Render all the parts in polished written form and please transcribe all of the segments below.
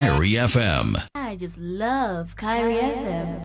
Kyrie FM. I just love Kyrie FM.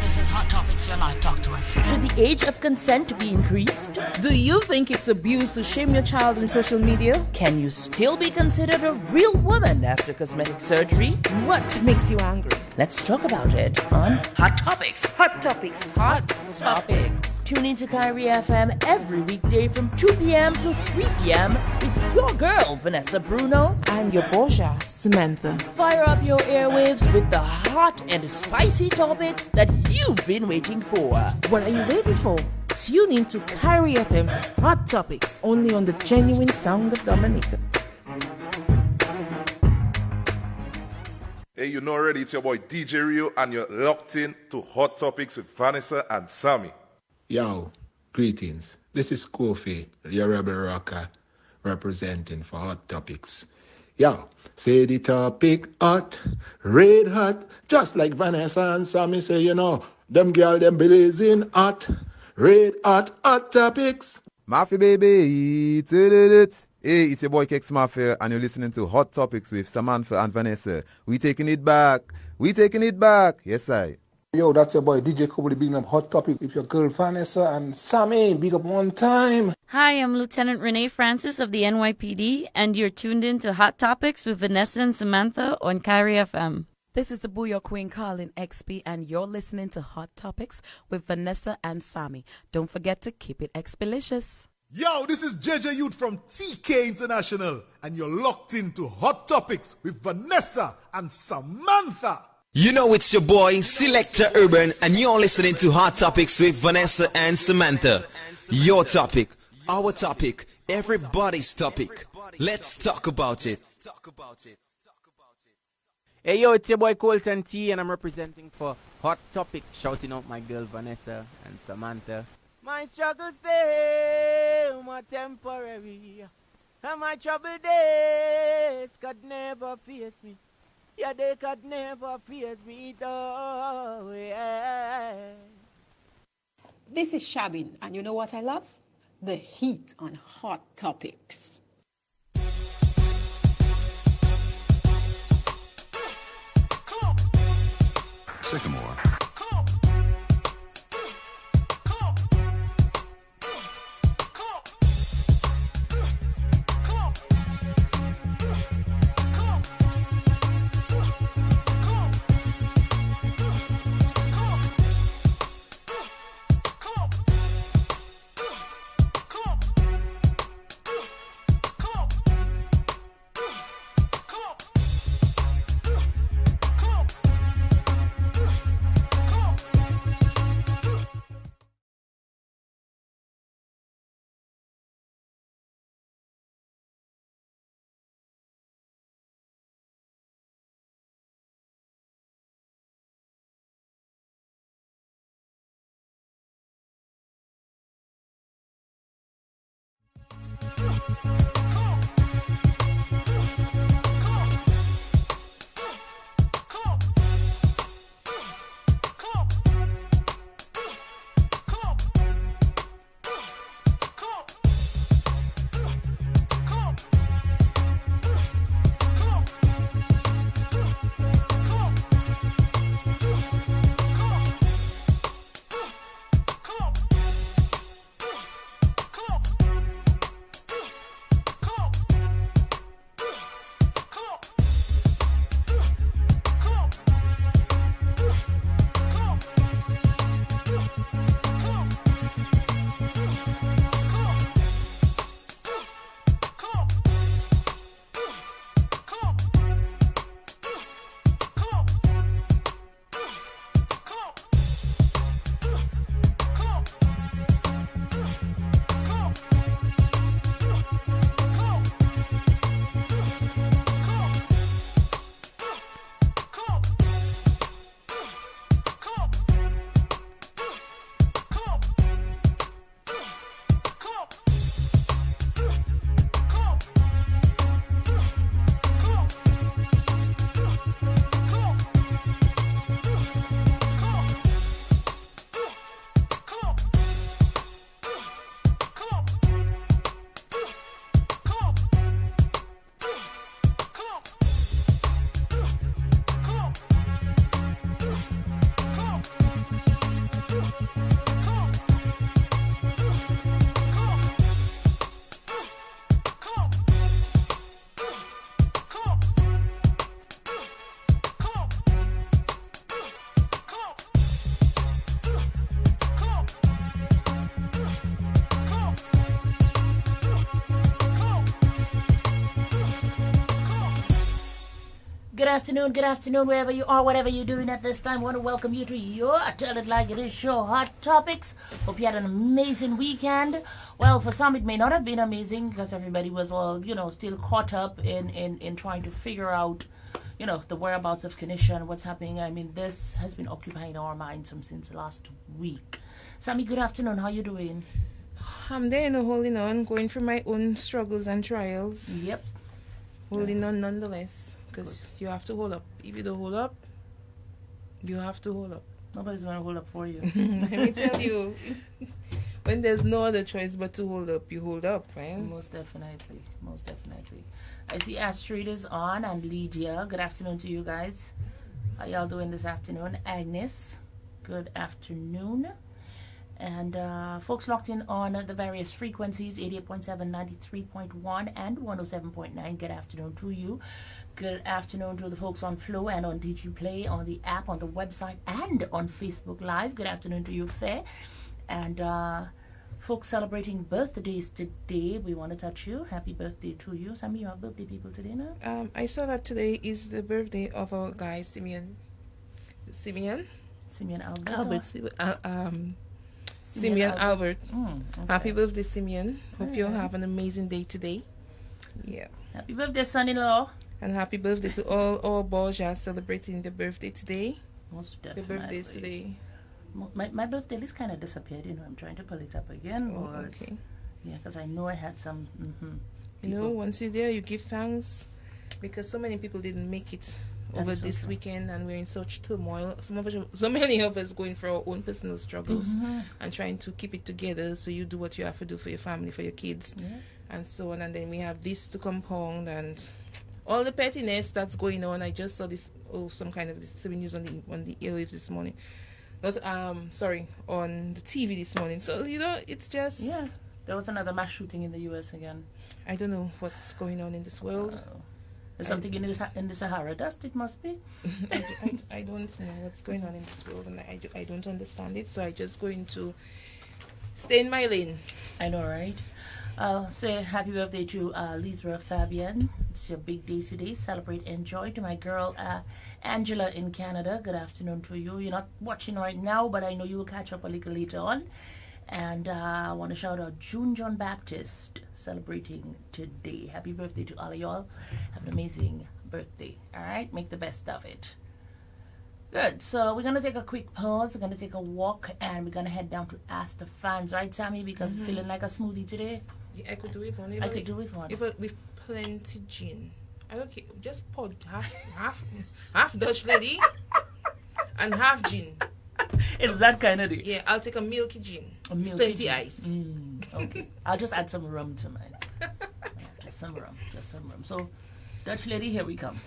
This is Hot Topics, your live. Talk to us. Should the age of consent be increased? Do you think it's abuse to shame your child on social media? Can you still be considered a real woman after cosmetic surgery? What makes you angry? Let's talk about it on Hot Topics. Hot Topics. Hot Topics. Tune into Kyrie FM every weekday from 2 p.m. to 3 p.m. with your girl, Vanessa Bruno. And your Borgia, Samantha. Fire up your airwaves with the hot and spicy topics that you've been waiting for. What are you waiting for? Tune in to Kyrie FM's Hot Topics, only on the genuine sound of Dominica. Hey, you know already, it's your boy DJ Rio, and you're locked in to Hot Topics with Vanessa and Sammy. Yo, greetings. This is Kofi, your rebel rocker, representing for Hot Topics. Yo, say the topic hot, red hot, just like Vanessa and Sammy say, you know, them girl, them blazing hot, red hot, Hot Topics. Mafia baby, hey, it's your boy Kex Mafia, and you're listening to Hot Topics with Samantha and Vanessa. We taking it back. Yes, I. Yo, that's your boy DJ Kobe, big up Hot Topic with your girl Vanessa and Sammy. Big up one time. Hi, I'm Lieutenant Renee Francis of the NYPD, and you're tuned in to Hot Topics with Vanessa and Samantha on Kyrie FM. This is the Booyah Queen Colin XP, and you're listening to Hot Topics with Vanessa and Sammy. Don't forget to keep it expelicious. Yo, this is JJ Youth from TK International, and you're locked into Hot Topics with Vanessa and Samantha. You know it's your boy, Selector Urban, and you're listening to Hot Topics with Vanessa and Samantha. Your topic, our topic, everybody's topic. Let's talk about it. Hey yo, it's your boy Colton T, and I'm representing for Hot Topic, shouting out my girl Vanessa and Samantha. My struggles they are temporary, and my troubled days could never face me. Yeah, they could never face me though, yeah. This is Shabin, and you know what I love? The heat on Hot Topics. Sycamore. Good afternoon, wherever you are, whatever you're doing at this time. I want to welcome you to your Tell It Like It Is show, Hot Topics. Hope you had an amazing weekend. Well, for some it may not have been amazing because everybody was all, still caught up in trying to figure out, the whereabouts of Kenisha and what's happening. I mean, this has been occupying our minds since last week. Sammy, good afternoon. How you doing? I'm there, holding on, going through my own struggles and trials. Yep. Holding on nonetheless. Because you have to hold up. If you don't hold up, you have to hold up. Nobody's going to hold up for you. Let me tell you, when there's no other choice but to hold up, you hold up, right? Most definitely. I see Astrid is on and Lydia. Good afternoon to you guys. How y'all doing this afternoon? Agnes, good afternoon. And folks locked in on the various frequencies, 88.7, 93.1, and 107.9. Good afternoon to you. Good afternoon to the folks on Flow and on DG Play, on the app, on the website, and on Facebook Live. Good afternoon to you, Faye. And folks celebrating birthdays today, we want to touch you. Happy birthday to you. Some of you have birthday people today now? I saw that today is the birthday of our guy, Simeon Albert. Simeon Albert. Okay. Happy birthday, Simeon. Hope you have an amazing day today. Yeah. Happy birthday, son-in-law. And happy birthday to all our Borgia celebrating the birthday today. Most definitely. The birthdays today. My birthday list kind of disappeared. I'm trying to pull it up again. Oh, okay. Yeah, because I know I had some. Once you're there, you give thanks because so many people didn't make it over this weekend, and we're in such turmoil. So many of us going through our own personal struggles and trying to keep it together. So you do what you have to do for your family, for your kids, and so on. And then we have this to compound and all the pettiness that's going on. I just saw this some kind of this news on the airwaves this morning. But on the TV this morning. So it's just there was another mass shooting in the U.S. again. I don't know what's going on in this world. There's something in the Sahara dust, it must be. I don't know what's going on in this world, and I don't understand it, so I'm just going to stay in my lane. I know, right? I'll say happy birthday to Lisa Fabian. It's your big day today. Celebrate, enjoy. To my girl Angela in Canada, good afternoon to you. You're not watching right now, but I know you will catch up a little later on. And I want to shout out June John Baptist celebrating today. Happy birthday to all of y'all. Have an amazing birthday. All right, make the best of it. Good. So we're gonna take a quick pause. We're gonna take a walk, and we're gonna head down to Ask the Fans, right, Sammy? Because feeling like a smoothie today. Yeah, I could do with one. I could do with one. With plenty gin. I don't care. Just pour half Dutch lady and half gin. It's that kind of day. Yeah, I'll take a milky gin. Plenty gin. Ice. Okay. I'll just add some rum to mine. Just some rum. So, Dutch lady, here we come.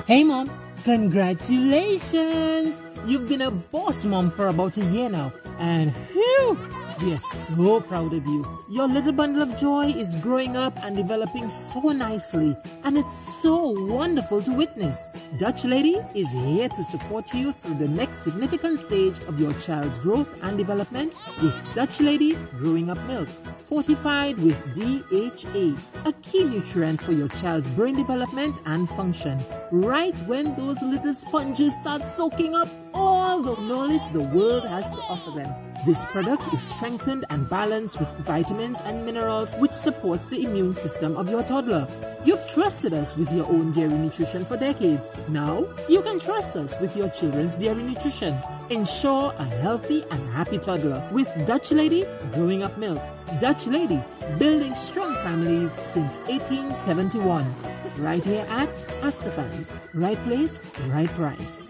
Hey, Mom. Congratulations. You've been a boss mom for about a year now. And whew, we are so proud of you. Your little bundle of joy is growing up and developing so nicely. And it's so wonderful to witness. Dutch Lady is here to support you through the next significant stage of your child's growth and development with Dutch Lady Growing Up Milk, fortified with DHA, a key nutrient for your child's brain development and function. Right when those little sponges start soaking up all the knowledge the world has to offer them. This product is strengthened and balanced with vitamins and minerals which supports the immune system of your toddler. You've trusted us with your own dairy nutrition for decades. Now, you can trust us with your children's dairy nutrition. Ensure a healthy and happy toddler with Dutch Lady Growing Up Milk. Dutch Lady, building strong families since 1871. Right here at Ask the Fans. Right place, right price.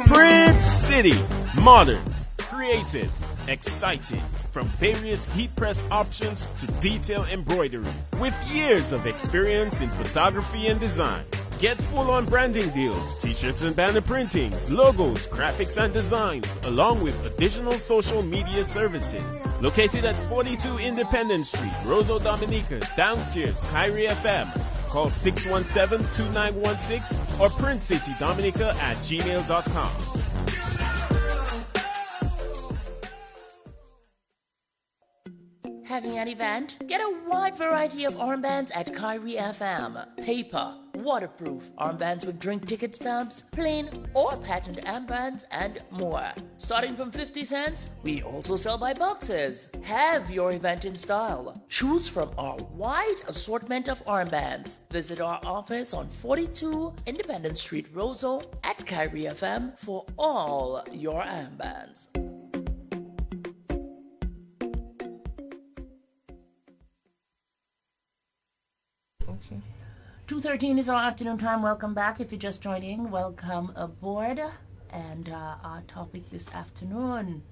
Print City. Modern, creative, exciting. From various heat press options to detail embroidery. With years of experience in photography and design. Get full-on branding deals, t-shirts and banner printings, logos, graphics and designs, along with additional social media services. Located at 42 Independence Street, Roseau Dominica, downstairs, Kyrie FM. Call 617-2916 or printcitydominica@gmail.com. having an event? Get a wide variety of armbands at Kyrie FM. Paper, waterproof, armbands with drink ticket stamps, plain or patent armbands, and more. Starting from 50 cents, we also sell by boxes. Have your event in style. Choose from our wide assortment of armbands. Visit our office on 42 Independence Street, Roseau at Kyrie FM for all your armbands. Okay. 2:13 is our afternoon time. Welcome back. If you're just joining, welcome aboard. And our topic this afternoon,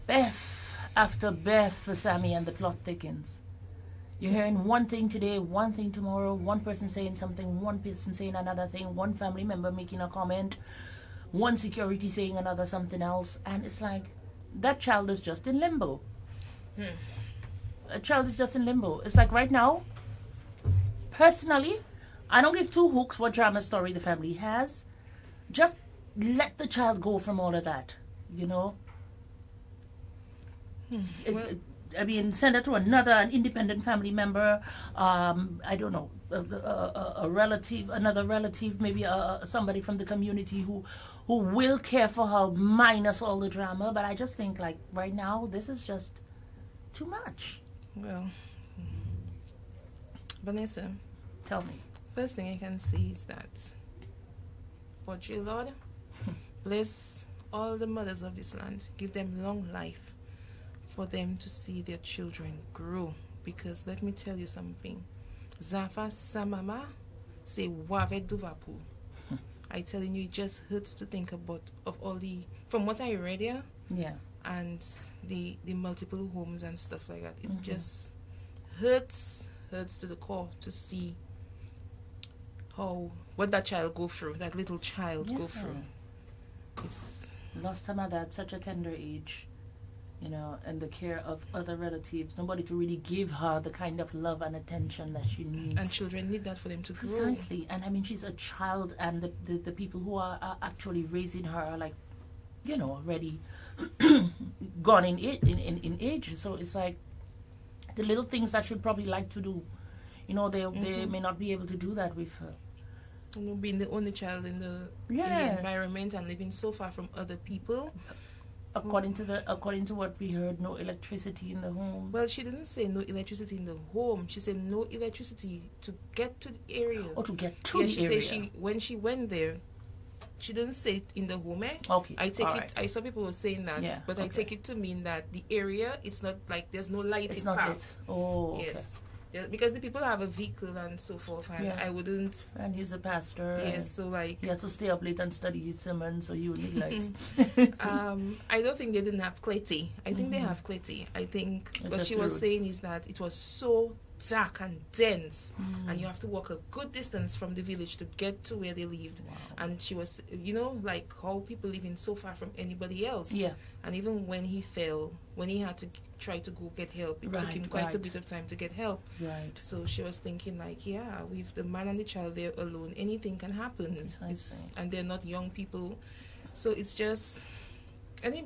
Beth after Beth for Sammy, and the plot thickens. You're hearing one thing today, one thing tomorrow, one person saying something, one person saying another thing, one family member making a comment, one security saying another something else, and it's like that child is just in limbo. A child is just in limbo. It's like right now, personally, I don't give two hooks what drama story the family has. Just let the child go from all of that, you know. I mean, send it to an independent family member. I don't know, a relative, another relative, maybe somebody from the community who will care for her, minus all the drama. But I just think, like, right now, this is just too much. Well, Vanessa, tell me. First thing I can say is that, Lord, Lord, bless all the mothers of this land. Give them long life for them to see their children grow. Because let me tell you something. Zafa Samama say Wave Duvapu. I telling you, it just hurts to think about of all the, from what I read here, yeah, and the multiple homes and stuff like that. It just hurts to the core to see what that child go through, that little child go through. It's lost her mother at such a tender age, you know, and the care of other relatives. Nobody to really give her the kind of love and attention that she needs. And children need that for them to grow. Precisely. And I mean, she's a child, and the people who are actually raising her are, like, you know, already gone in age. So it's like the little things that she'd probably like to do, you know, they may not be able to do that with her. You know, being the only child in the environment and living so far from other people. According to what we heard, no electricity in the home. Well, she didn't say no electricity in the home. She said no electricity to get to the area. Oh, to get to the area. She said when she went there, she didn't say it in the home. Okay. I take it. I saw people were saying that, but I take it to mean that the area, it's not like there's no lighting. It's not lit. Oh, okay. Yes. Yeah, because the people have a vehicle and so forth, and I wouldn't. And he's a pastor. Yes, so like he has to stay up late and study his sermon, so he would need lights. I don't think they didn't have clarity. I think they have clarity. I think what she was saying is that it was so dark and dense, and you have to walk a good distance from the village to get to where they lived. Wow. And she was, you know, like how people living so far from anybody else. Yeah. And even when he fell, when he had to try to go get help, it took him quite a bit of time to get help. Right. So she was thinking, like, yeah, with the man and the child there alone, anything can happen. And they're not young people, so it's just.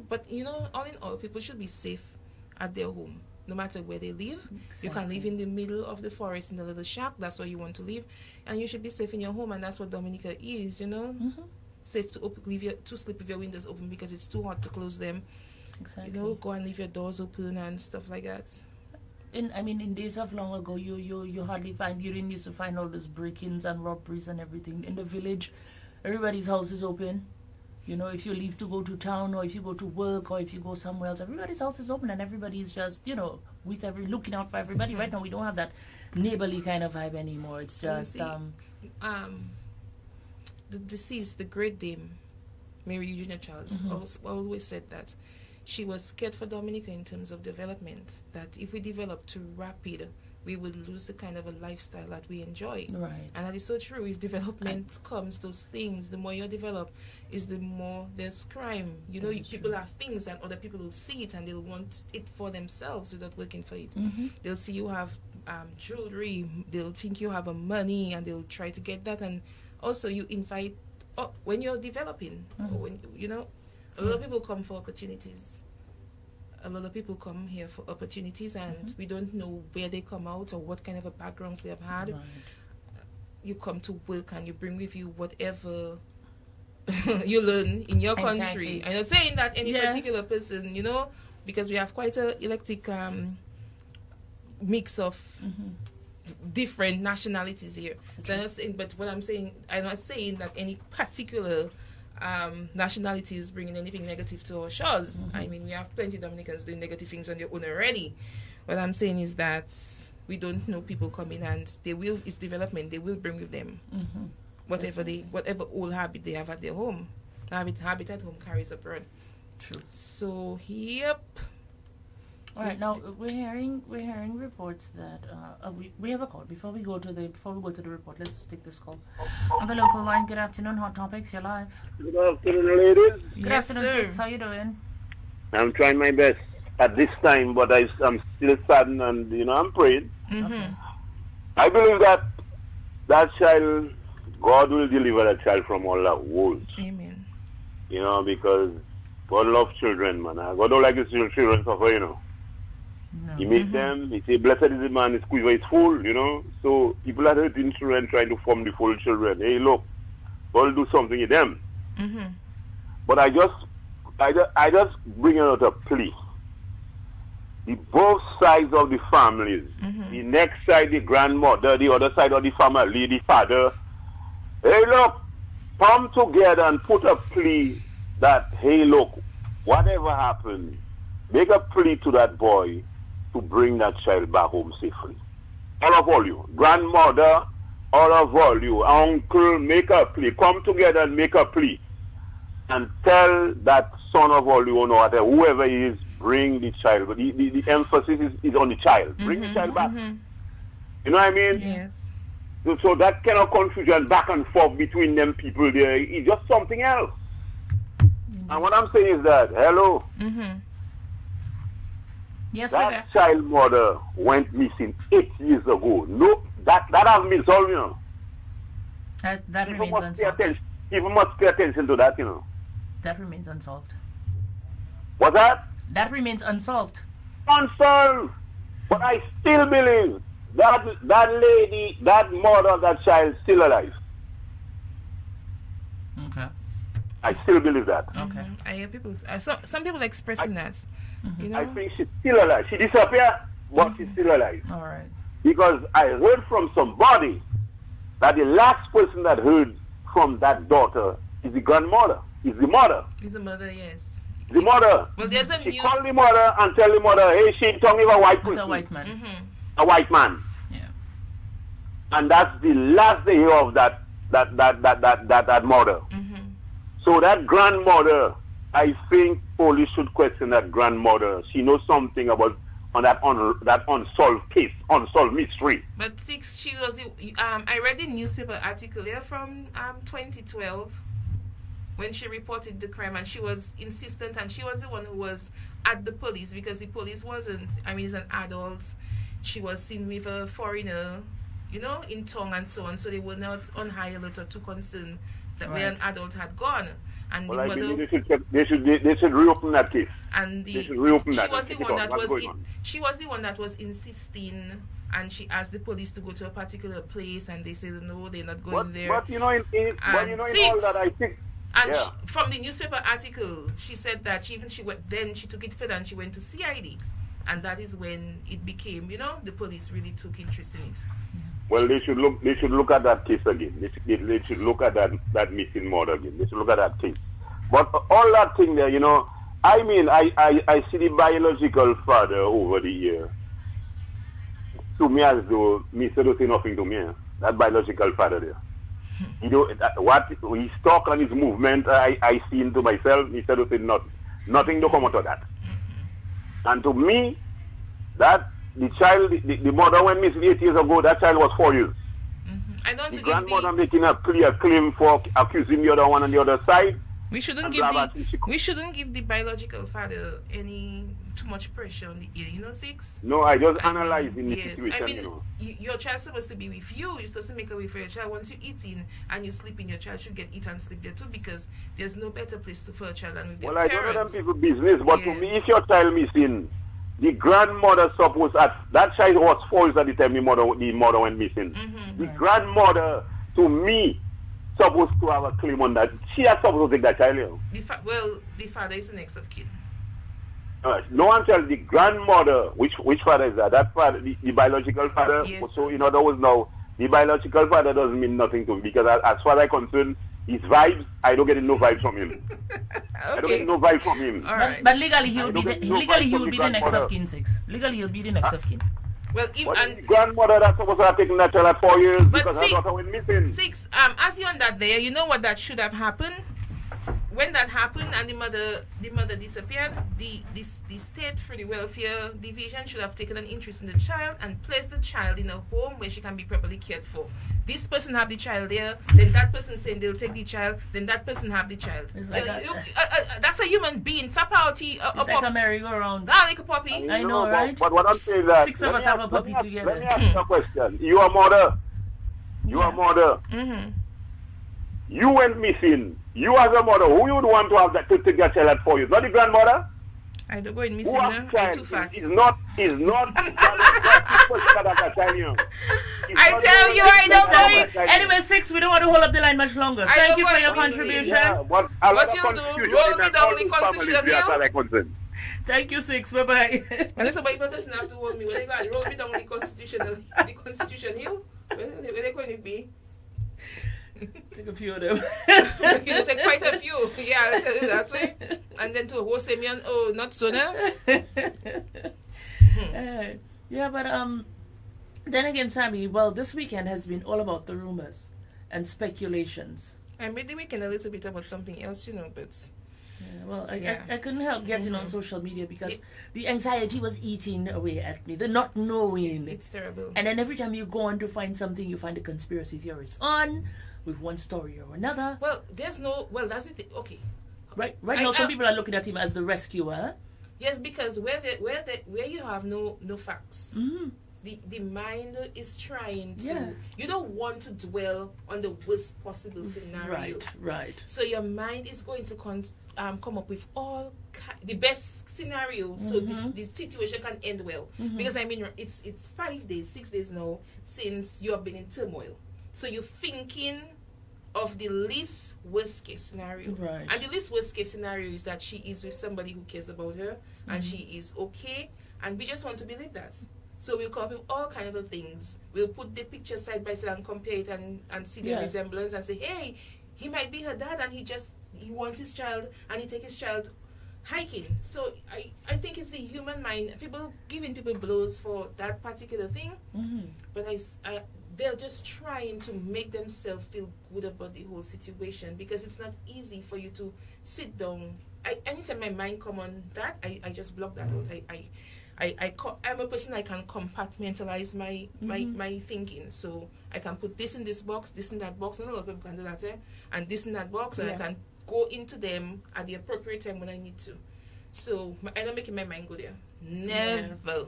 But you know, all in all, people should be safe at their home, no matter where they live. Exactly. You can live in the middle of the forest in a little shack. That's where you want to live, and you should be safe in your home. And that's what Dominica is, you know. Safe to sleep with your windows open because it's too hot to close them. Exactly. You know, go and leave your doors open and stuff like that. In days of long ago, you hardly find, you didn't used to find all those break-ins and robberies and everything in the village. Everybody's house is open. You know, if you leave to go to town, or if you go to work, or if you go somewhere else, everybody's house is open and everybody's just, you know, looking out for everybody. Right now, we don't have that neighborly kind of vibe anymore. It's just the deceased, the great dame, Mary Eugenia Charles, always said that she was scared for Dominica in terms of development, that if we develop too rapid, we would lose the kind of a lifestyle that we enjoy. Right. And that is so true. If development comes, those things, the more you develop, is the more there's crime. You know, people have things and other people will see it and they'll want it for themselves without working for it. They'll see you have jewelry, they'll think you have money, and they'll try to get that. And also you invite, when you're developing, or when, you know, a lot of people come for opportunities. a lot of people come here for opportunities, and we don't know where they come out or what kind of a backgrounds they have had. Right. You come to work and you bring with you whatever you learn in your country. I'm not saying that any particular person, because we have quite a eclectic mix of different nationalities here. So I'm not saying, but what I'm not saying that any particular nationality is bringing anything negative to our shores. I mean, we have plenty of Dominicans doing negative things on their own already. What I'm saying is that we don't know people coming, and it's development. They will bring with them whatever old habit they have at their home. Habit at home carries abroad. True. So, yep. All right, now we're hearing reports that we have a call. Before we go to the report, let's take this call. On the local line, good afternoon, Hot Topics, you're live. Good afternoon, ladies. Good afternoon, Six. How you doing? I'm trying my best at this time, but I'm still saddened, and I'm praying. I believe that child, God will deliver that child from all that woes. Amen. Because God loves children, man. God don't like his children suffer, No. He makes them, he say, blessed is the man whose quiver is full, So people are hurting children trying to form the full children. Hey, look, God will do something to them. But I just bring out a plea. Both sides of the families, the next side, the grandmother, the other side of the family, the father. Hey, look, come together and put a plea that, hey, look, whatever happened, make a plea to that boy to bring that child back home safely. All of you, grandmother, all of you, uncle, make a plea. Come together and make a plea. And tell that son of all you, whoever he is, bring the child. But the emphasis is on the child. Bring the child back. You know what I mean? Yes. So that kind of confusion back and forth between them people there is just something else. And what I'm saying is that, hello, yes, that child mother went missing 8 years ago. No, that hasn't been solved, That remains unsolved. People must pay attention to that, That remains unsolved. What's that? That remains unsolved. Unsolved. But I still believe that lady, that mother of that child is still alive. Okay. I still believe that. Okay. I hear people, some people expressing that. I think she's still alive. She disappeared, but she's still alive. All right. Because I heard from somebody that the last person that heard from that daughter is the grandmother, is the mother. Is the mother, yes. The mother. Well, there's a she called the mother and tell the mother, hey, she talking about a white person. A white man. A white man. Yeah. And that's the last they hear of that mother. So that grandmother, I think police should question that grandmother. She knows something about that unsolved case, unsolved mystery. But she was. I read the newspaper article here from 2012 when she reported the crime, and she was insistent, and she was the one who was at the police because the police wasn't. I mean, as an adult, she was seen with a foreigner, in town and so on. So they were not on high alert or too concerned that where an adult had gone. And well, I believe they should reopen that case. And they should reopen that. She was the one that was insisting, and she asked the police to go to a particular place, and they said no, they're not going there. But in all that, I think. And from the newspaper article, she said that she took it further and she went to CID, and that is when it became, the police really took interest in it. Well, they should look at that case again. They should look at that missing mother again. They should look at that case. But all that thing there, I mean, I see the biological father over the year. To me, as though me said don't say nothing to me. That biological father there. What his talk and his movement, I see into myself. He said don't say nothing. Nothing to come out of that. And to me, that. The child, the mother went missing 8 years ago. That child was 4 years. I don't the grandmother making a clear claim for accusing the other one on the other side. We shouldn't And give blah, the we shouldn't give the biological father any too much pressure on the ear, you know, Six? No, I just analyzing the Yes, situation, I mean, you know. your child's supposed to be with you. You're supposed to make a way for your child. Once you eat in and you sleep in, your child should get eat and sleep there too, because there's no better place for a child than with their Well, I parents. don't know them people business, but to me, if your child missing, the grandmother supposed at that child was false at the time the mother went missing. The grandmother, to me, supposed to have a claim on that. She has supposed to take that child. You know. The father is the next of kin. No one tells the grandmother, which father is that? That father, the biological father. Yes. So in other words, now the biological father doesn't mean nothing to me because as far as I'm concerned, his vibes, I don't get no vibes from him. I don't get no vibes from him. All right. But legally, he will be the next grandmother. of kin. Six. Legally, he'll be the next of kin. Well, the grandmother that's supposed to have taken that child at 4 years because her daughter went missing. Six. As you on that there, you know what that should have happened. When that happened and the mother disappeared, the state for the welfare division should have taken an interest in the child and placed the child in a home where she can be properly cared for. This person have the child there, then that person saying they'll take the child, then that person have the child. It's like that's a human being. It's like a merry-go-round. Like a puppy. I know, right? But what I'm saying is that 6 of us have a puppy together. Let me ask you a question. You are mother. You are mother. Mm-hmm. You went missing. You as a mother, who you would want to have that to take your child at 4 years? Not the grandmother. I don't go in missing. Who I'm has too fat. Is not. I tell you, I don't know it. Anyway, 6, we don't want to hold up the line much longer. Thank you for your contribution. Yeah, but a lot What of you do, confusion roll in me that down all the two constitution families, here. as far as I'm concerned. Thank you, 6. Bye-bye. And somebody doesn't have to hold me. When they go and roll me down the constitution hill, where they going to be? Take a few of them. You take quite a few. Yeah, I'll tell you that way. And then to host me and not sooner. Yeah, but then again, Sammy, well, this weekend has been all about the rumors and speculations. I made the weekend a little bit about something else, you know, but... Yeah, well, I couldn't help getting on social media because the anxiety was eating away at me, the not knowing. It's terrible. And then every time you go on to find something, you find a conspiracy theorist on with one story or another. Well, that's the thing. Okay. Right now, some people are looking at him as the rescuer. Yes, because where you have no facts, the mind is trying to. Yeah. You don't want to dwell on the worst possible scenario. Right. So your mind is going to come up with the best scenario, so this situation can end well. Because I mean, it's 5 days, 6 days now since you have been in turmoil. So you're thinking of the least worst case scenario. Right. And the least worst case scenario is that she is with somebody who cares about her and she is okay, and we just want to believe that. So we'll come up with all kinds of things. We'll put the picture side by side and compare it and see the resemblance and say, hey, he might be her dad and he wants his child and he take his child hiking. So I think it's the human mind. People giving people blows for that particular thing. But they're just trying to make themselves feel good about the whole situation because it's not easy for you to sit down. Anytime my mind come on that, I just block that out. I'm a person, I can compartmentalize my thinking. So I can put this in this box, this in that box. Not a lot of people can do that, and this in that box, and I can go into them at the appropriate time when I need to. So I'm not making my mind go there. Never. Yeah.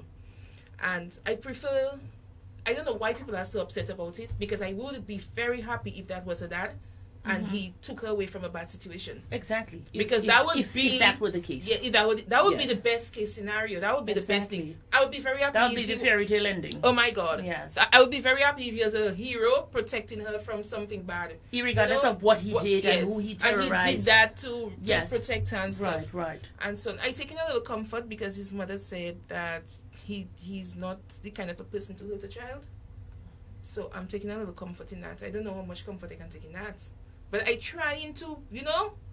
And I prefer... I don't know why people are so upset about it, because I would be very happy if that was her dad and he took her away from a bad situation. Exactly. Because if that were the case. Yeah, that would be the best case scenario. That would be the best thing. I would be very happy. That would be the fairy tale ending. Oh my God. Yes. I would be very happy if he was a hero protecting her from something bad. Regardless of what he did and who he terrorized. And he did that to protect her and stuff. Right. And so I taken a little comfort because his mother said that he's not the kind of a person to hurt a child. So I'm taking a little comfort in that. I don't know how much comfort I can take in that. But I trying to,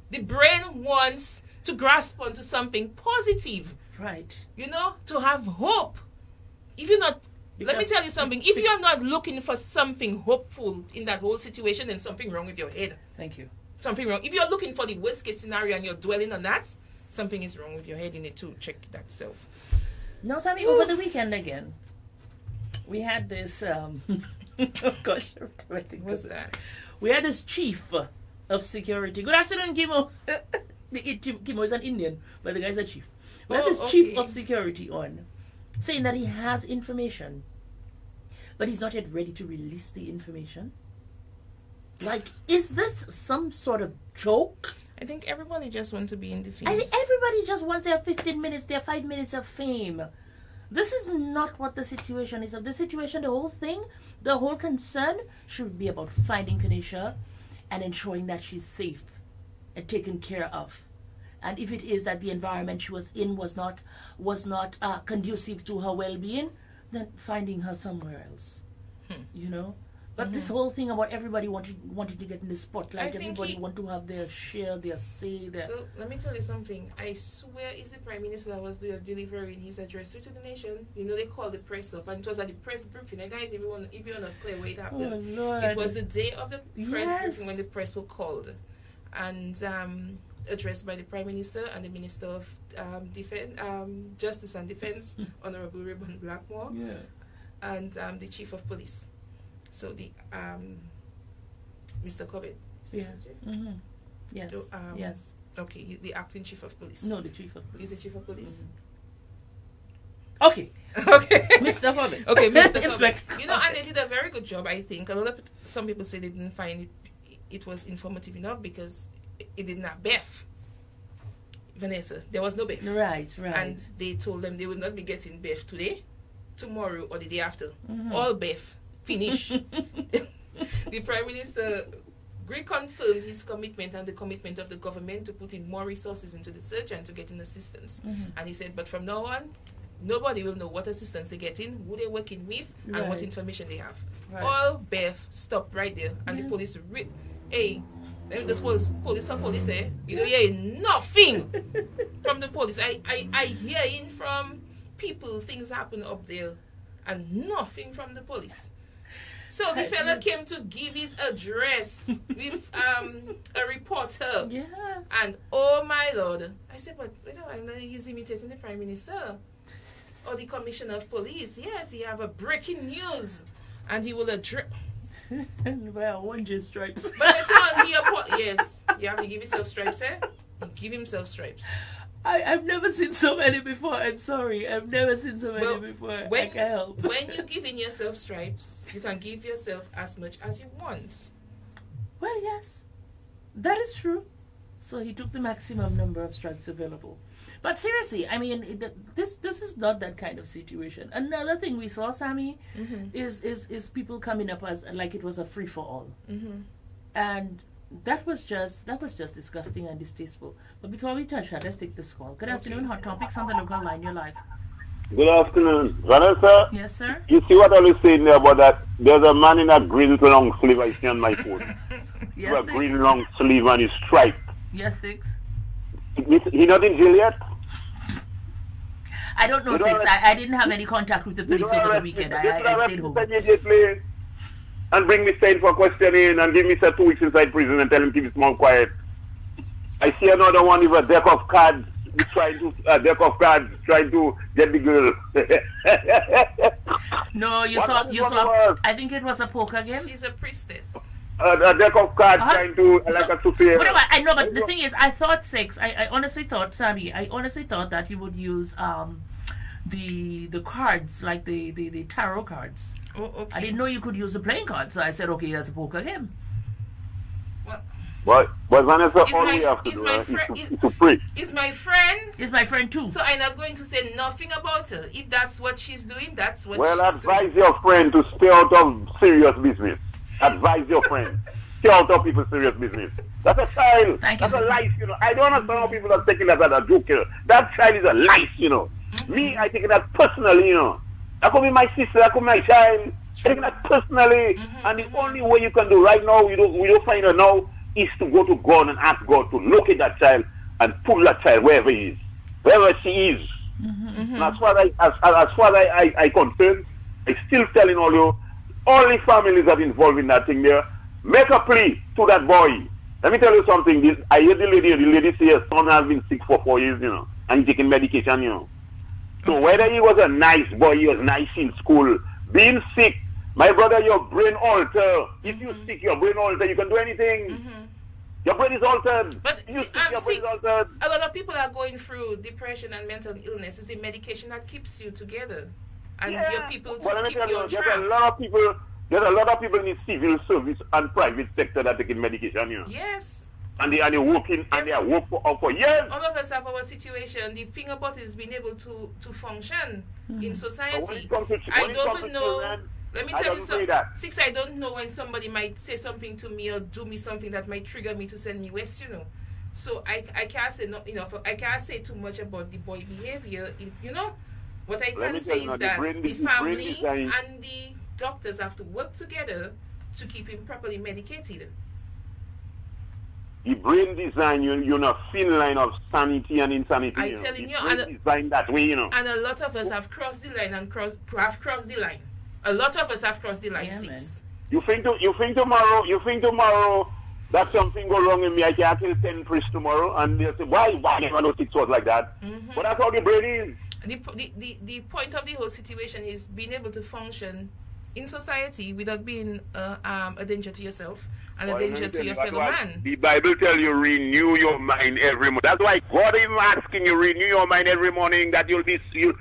the brain wants to grasp onto something positive. Right. To have hope. If you're not, let me tell you something. If you're not looking for something hopeful in that whole situation, then something wrong with your head. Thank you. Something wrong. If you're looking for the worst case scenario and you're dwelling on that, something is wrong with your head. You need to check that self. Now, Sammy, over the weekend again, we had this... oh gosh, what's that? We had this chief of security. Good afternoon, Kimo. Kimo is an Indian, but the guy's a chief. We have this chief of security on, saying that he has information, but he's not yet ready to release the information. Like, is this some sort of joke? I think everybody just wants to be in the field. I mean, everybody just wants their 15 minutes, their 5 minutes of fame. This is not what the situation is. The situation, the whole thing, the whole concern should be about finding Kanisha and ensuring that she's safe and taken care of. And if it is that the environment she was in was not conducive to her well-being, then finding her somewhere else. You know? But this whole thing about everybody wanted to get in the spotlight, everybody want to have their share, their say, their... Let me tell you something. I swear it's the Prime Minister that was delivering his address to the nation. You know, they called the press up, and it was at the press briefing. And guys, if you're not clear where it happened, oh, Lord. It was the day of the press briefing when the press were called. And addressed by the Prime Minister and the Minister of Justice and Defense, Honorable Reuben Blackmore, and the Chief of Police. So the Mr. Corbett. Yeah. Yes. So, yes. Okay, the acting Chief of Police. No, the Chief of Police. He's the Chief of Police. Okay. Okay. Mr. Corbett. Okay, Mr. Corbett. You know, and they did a very good job, I think. Some people say they didn't find it was informative enough because it didn't have Beth. Vanessa, there was no Beth. Right. And they told them they would not be getting Beth today, tomorrow, or the day after. All Beth. Finish. The Prime Minister reconfirmed his commitment and the commitment of the government to put in more resources into the search and to get in assistance. And he said, but from now on, nobody will know what assistance they're getting, who they're working with, and what information they have. All Beth stopped right there, and the police police say, you don't hear nothing from the police. I hearing from people things happen up there, and nothing from the police. So the fella came to give his address with a reporter. Yeah. And oh my Lord. I said, but wait a while, he's imitating the Prime Minister. Or the Commissioner of Police. Yes, he have a breaking news. And he will address... Well, one just stripes. But that's all yes. You have to give yourself stripes, eh? You give himself stripes. I've never seen so many before. I'm sorry. I've never seen so many before. I can't help. When you're giving yourself stripes, you can give yourself as much as you want. Well, yes. That is true. So he took the maximum number of stripes available. But seriously, I mean, this is not that kind of situation. Another thing we saw, Sammy, is people coming up as like it was a free-for-all. And... That was just disgusting and distasteful. But before we touch that, let's take this call. Good afternoon, Hot Topics on the local line. You're live. Good afternoon. Vanessa? Yes, sir? You see what I was saying there about that? There's a man in a green long sleeve I see on my phone. Yes, a green long sleeve and he's striped. Yes, Six. He not in jail yet? I don't know, Six. I didn't have any contact with the police over the weekend. I stayed home. And bring me in for questioning and give me 2 weeks inside prison and tell him to keep his mouth quiet. I see another one with a deck of cards trying to get the girl. No, you saw. I think it was a poker game. She's a priestess. A deck of cards trying to like a souffle. Whatever. I know, but the thing is, I thought Six. I honestly thought, Sammy. I honestly thought that he would use the cards like the tarot cards. Oh, okay. I didn't know you could use the playing cards, so I said, okay, that's a poker game. But Vanessa, all we have to do is to pray. Is my friend. Is my friend too. So I'm not going to say nothing about her. If that's what she's doing, that's what Well, she's advise doing. your friend to stay out of serious business. Advise your friend. Stay out of people's serious business. That's a child. That's a life, you know. I don't understand how people are taking that as a joke. That child is a life, you know. Me, I take that personally, you know. That could be my sister, that could be my child. I take that personally. And the only way you can do right now, we don't find her now, is to go to God and ask God to locate that child and pull that child wherever he is, wherever she is. And as far as I concerned, I'm still telling all you, all the families that are involved in that thing there, make a plea to that boy. Let me tell you something. I hear the lady say her son has been sick for 4 years, you know, and he's taking medication, you know. So whether he was a nice boy, he was nice in school, being sick, my brother, your brain alter. If you sick, your brain alter, you can do anything. Your brain is altered. But your see, brain is altered. a lot of people are going through depression and mental illness. It's the medication that keeps you together and your people to Well, let me keep tell you you, on there's track. a lot of people in the civil service and private sector that taking medication, you know. Yes. And they are working and they are work for years. All of us have our situation. The thing about it is being able to function in society. But when it comes to I when it don't comes to know. children, Let me I tell you don't say something. that. Six, I don't know when somebody might say something to me or do me something that might trigger me to send me west, you know. So I can't say I can't say too much about the boy behavior, you know. What I Let me can tell say you is now, that the the family design- and the doctors have to work together to keep him properly medicated. The brain design, you know, thin line of sanity and insanity. I'm you know. telling The you, brain and design that way, you know. And a lot of us have crossed the line and have crossed the line. A lot of us have crossed the line. Yeah, Six. man. You think tomorrow that something go wrong in me, I can kill 10 priests tomorrow, and they'll say, why never know 6 was like that? But that's how the brain is. The point of the whole situation is being able to function in society without being a danger to yourself and a Well, danger let me to tell your you, that's fellow why man. The Bible tell you renew your mind every morning. That's why God is asking you renew your mind every morning that you'll be saved.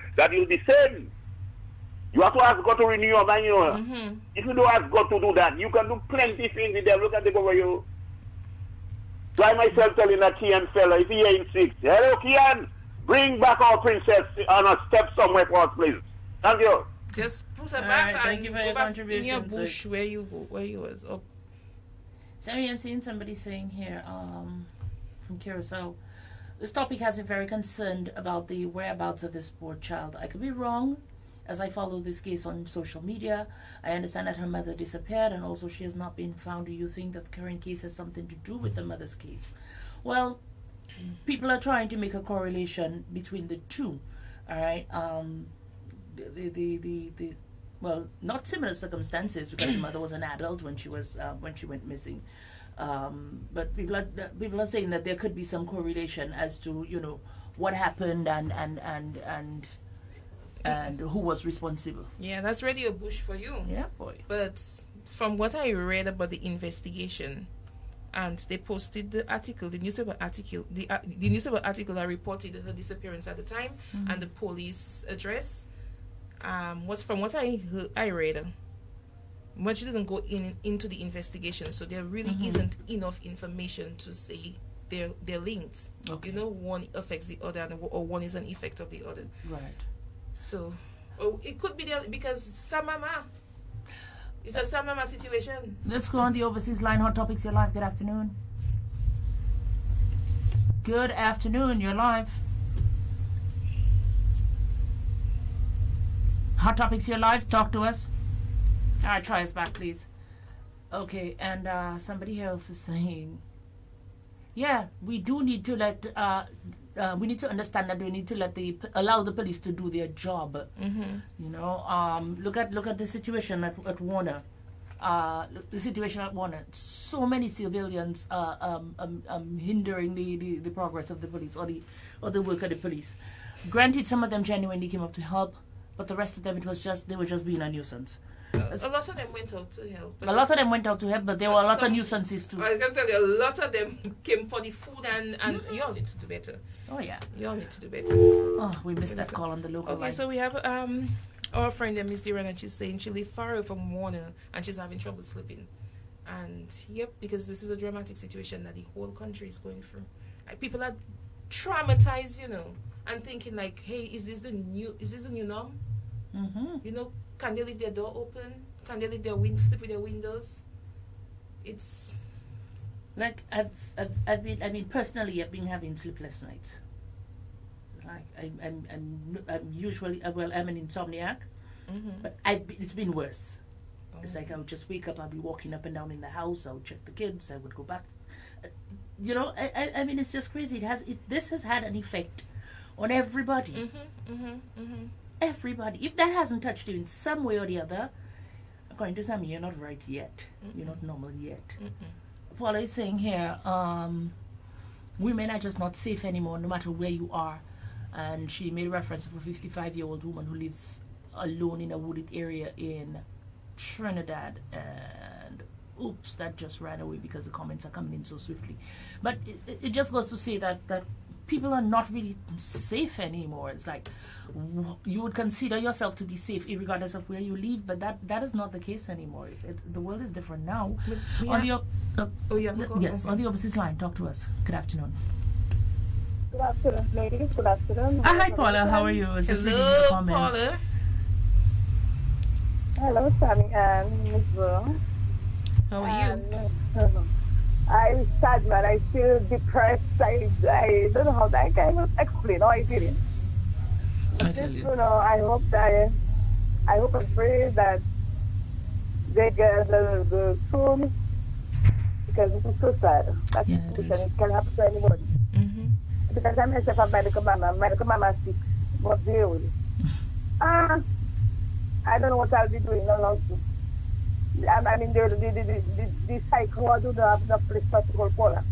You have to ask God to renew your mind, you know. If you don't ask God to do that, you can do plenty things. The devil can take over you. So I myself telling that Kian fella, if he ain't sick, hello Kian, bring back our princess on a step somewhere for us, please. Thank you. Just put her All back right, thank and you for go your back in contribution, your bush Six. where you was up. Sammy, I'm seeing somebody saying here from Curacao, this topic has me very concerned about the whereabouts of this poor child. I could be wrong. As I follow this case on social media, I understand that her mother disappeared and also she has not been found. Do you think that the current case has something to do with the mother's case? Well, people are trying to make a correlation between the two. All right. Well, not similar circumstances because the mother was an adult when she went missing. But people are saying that there could be some correlation as to what happened and who was responsible. Yeah, that's Radio Bush for you. Yeah, boy. But from what I read about the investigation, and they posted the article, the newspaper article that reported her disappearance at the time and the police address. From what I read, much didn't go into the investigation, so there really isn't enough information to say they're linked. Okay. One affects the other, or one is an effect of the other. Right. So, it could be because Samama. It's a Samama situation. Let's go on the overseas line. Hot Topics, you're live. Good afternoon. Good afternoon. You're live. Hot Topics, you're live. Talk to us. All right, try us back, please. Okay, and somebody else is saying, yeah, we do need to let. We need to understand that we need to allow the police to do their job. Look at the situation at Warner. The situation at Warner. So many civilians hindering the progress of the police or the work of the police. Granted, some of them genuinely came up to help, but the rest of them they were just being a nuisance. A lot of them went out to help. A lot of them went out to help, but there were a lot of nuisances too. I can tell you, a lot of them came for the food, and you all need to do better. Oh yeah, you all need to do better. Oh, we missed that call on the local line. Okay, so we have our friend Miss Diran, and she's saying she lives far away from Warner, and she's having trouble sleeping. And yep, because this is a dramatic situation that the whole country is going through. People are traumatized, and thinking like, hey, is this the new norm? Can they leave their door open? Can they leave sleep with their windows? It's like personally I've been having sleepless nights. Like I'm usually I'm an insomniac, but it's been worse. It's like I would just wake up, I'd be walking up and down in the house, I would check the kids, I would go back. It's just crazy. This has had an effect on everybody. Everybody. If that hasn't touched you in some way or the other, according to Sammy, you're not right yet. You're not normal yet. Paula is saying here, women are just not safe anymore, no matter where you are. And she made reference of a 55-year-old woman who lives alone in a wooded area in Trinidad. And oops, that just ran away because the comments are coming in so swiftly. But it just goes to say that people are not really safe anymore. It's like you would consider yourself to be safe regardless of where you live, but that is not the case anymore. The world is different now. On the overseas line, talk to us. Good afternoon. Good afternoon, ladies. Good afternoon. Hi, Paula. How are you? Hello, Paula. Hello, Sammy and Ms. Will. How are you? I'm sad, man. I feel depressed. I don't know how that can explain how I feel. I hope and pray that they get the soon, because this is so sad. It can happen to anybody. Because I myself have medical mama sick, but deal with it. I don't know what I'll be doing no longer. I mean, the cycle, I don't have enough place to go Paula.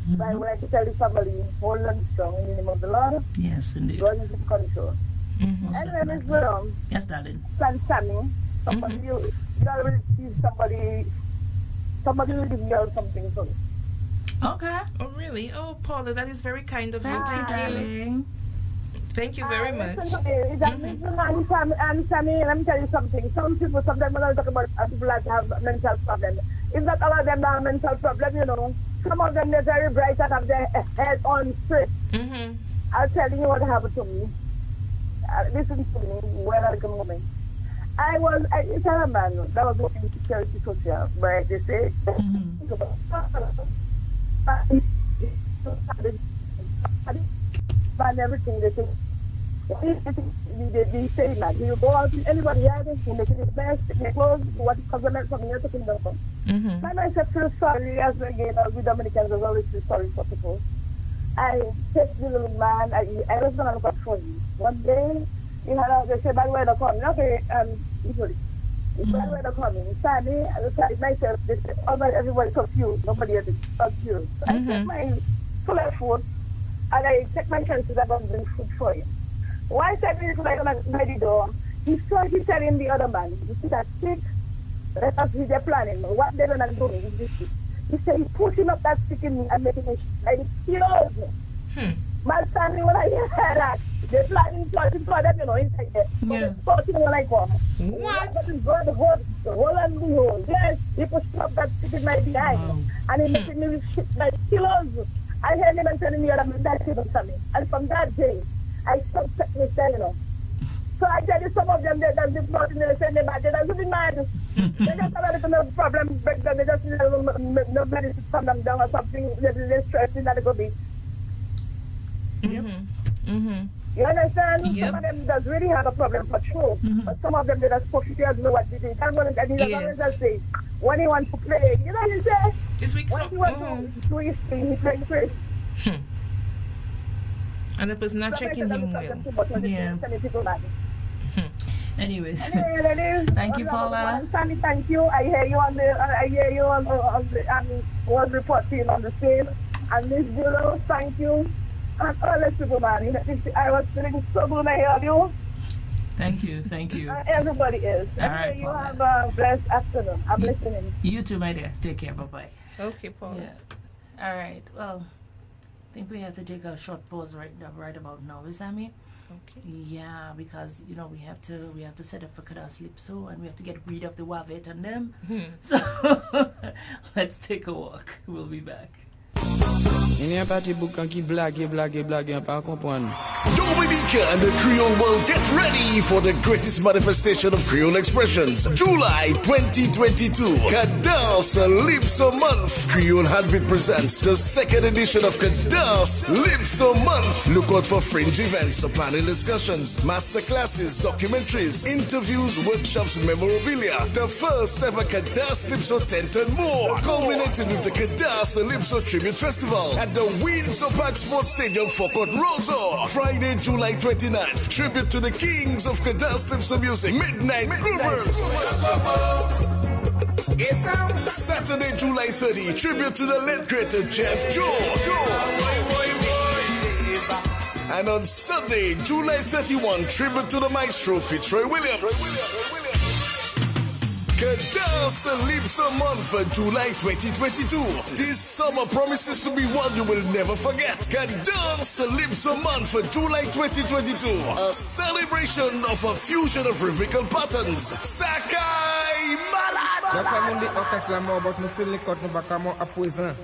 But I would like to tell the family, hold on strong in the name of the Lord. Yes, indeed. God is in control. Anyway, Ms. Brown. Yes, darling. San Sammy, somebody, you already see somebody will give you something for me. Okay. Oh, really? Oh, Paula, that is very kind of you. Thank you, darling. Thank you very much. Listen to me. And Sammy, let me tell you something. Some people, sometimes when I talk about people that have mental problems, it's not all of them that have mental problems, you know. Some of them, they're very bright and have their head on straight. I'll tell you what happened to me. Listen to me when I come home. It's a man that was working in security social, where they say, and everything they say. They say that he will go out to anybody else, he make it his best, he clothes, what compliment from here to kingdom come. And I said, feel sorry, as again, we Dominicans always feel sorry for people. I take the little man, I was going to look out for him. One day, they said, bad weather coming. Okay, bad weather coming. Sunday, I said myself, they said, everybody confused, nobody else is confused. So I took my full of food, and I take my chances about bring food for him. Why said this like by the door? He said in the other man, you see that stick? Let us see their planning. What they're gonna do is this. He said he's pushing up that stick in me and making it like he knows me. My family when I hear that, they're planning for them, you know, inside there. Yeah. So it's when I come. What? But it's good, the whole and behold. Yes, he pushed up that stick in my behind. And he making me shit like kilos. I heard him and telling me that I'm that shit or something. And from that day, I stopped checking his you know. So I tell you, some of them, they're just not in the same bad. They're just mad. They just have a little problem back then. They just nobody to calm them down or something. They're stressing that they go be. You understand? Some of them does really have a problem for sure. But some of them, they just push it. They don't know what to do. I'm going to say, when he wants to play, you know what you say? This week, when he wants to do his thing, he plays crazy. And the person not checking him well. Yeah. Anyways, thank you, Paula. Sammy, thank you. I hear you on the was reporting on the scene. And Miss Bureau, thank you. And all the people, man. I was feeling so good when I heard you. Thank you. Everybody is. All right, you have a blessed afternoon. I'm listening. You too, my dear. Take care. Bye-bye. Okay, Paul. Yeah. All right. Well, I think we have to take a short pause right about now, Sammy. Okay. Yeah, because we have to set up for Kadas Lipso and we have to get rid of the Wavet and them. So let's take a walk. We'll be back. Dominica and the Creole world, get ready for the greatest manifestation of Creole expressions. July 2022, Kadas Lipso Month. Creole Heartbeat presents the second edition of Kadas Lipso Month. Look out for fringe events, panel discussions, master classes, documentaries, interviews, workshops, memorabilia. The first ever Kadas Lipso tent and more, culminating with the Kadas Lipso Tribute Festival at the Windsor Park Sports Stadium, Fort Rosa. Friday, July 29th, tribute to the kings of Kadas Lipso music, Midnight Groovers. Saturday, July 30, tribute to the late creator Jeff Joe. And on Sunday, July 31, tribute to the maestro Fitzroy Williams. Cadence Calypso month for July 2022. This summer promises to be one you will never forget. Cadence Calypso month for July 2022. A celebration of a fusion of rhythmical patterns. Sakai Malad! La famille orchestre mo about mo still likot no baka mo apuisan.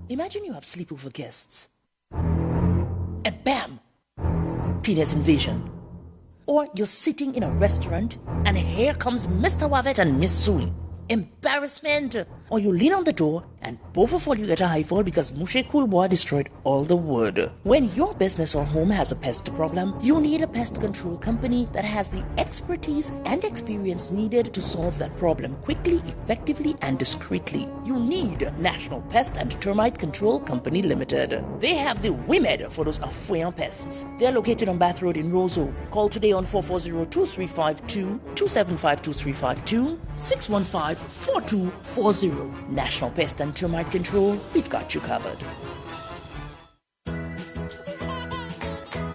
Imagine you have sleepover guests. And bam! Penis invasion. Or you're sitting in a restaurant and here comes Mr. Wavet and Miss Sui. Embarrassment! Or you lean on the door and both of you get a high fall because Mushe Cool Boy destroyed all the wood. When your business or home has a pest problem, you need a pest control company that has the expertise and experience needed to solve that problem quickly, effectively, and discreetly. You need National Pest and Termite Control Company Limited. They have the WIMED for those affluent pests. They're located on Bath Road in Roseau. Call today on 440-2352, 275-2352, 615-4240. National Pest and Termite Control, we've got you covered.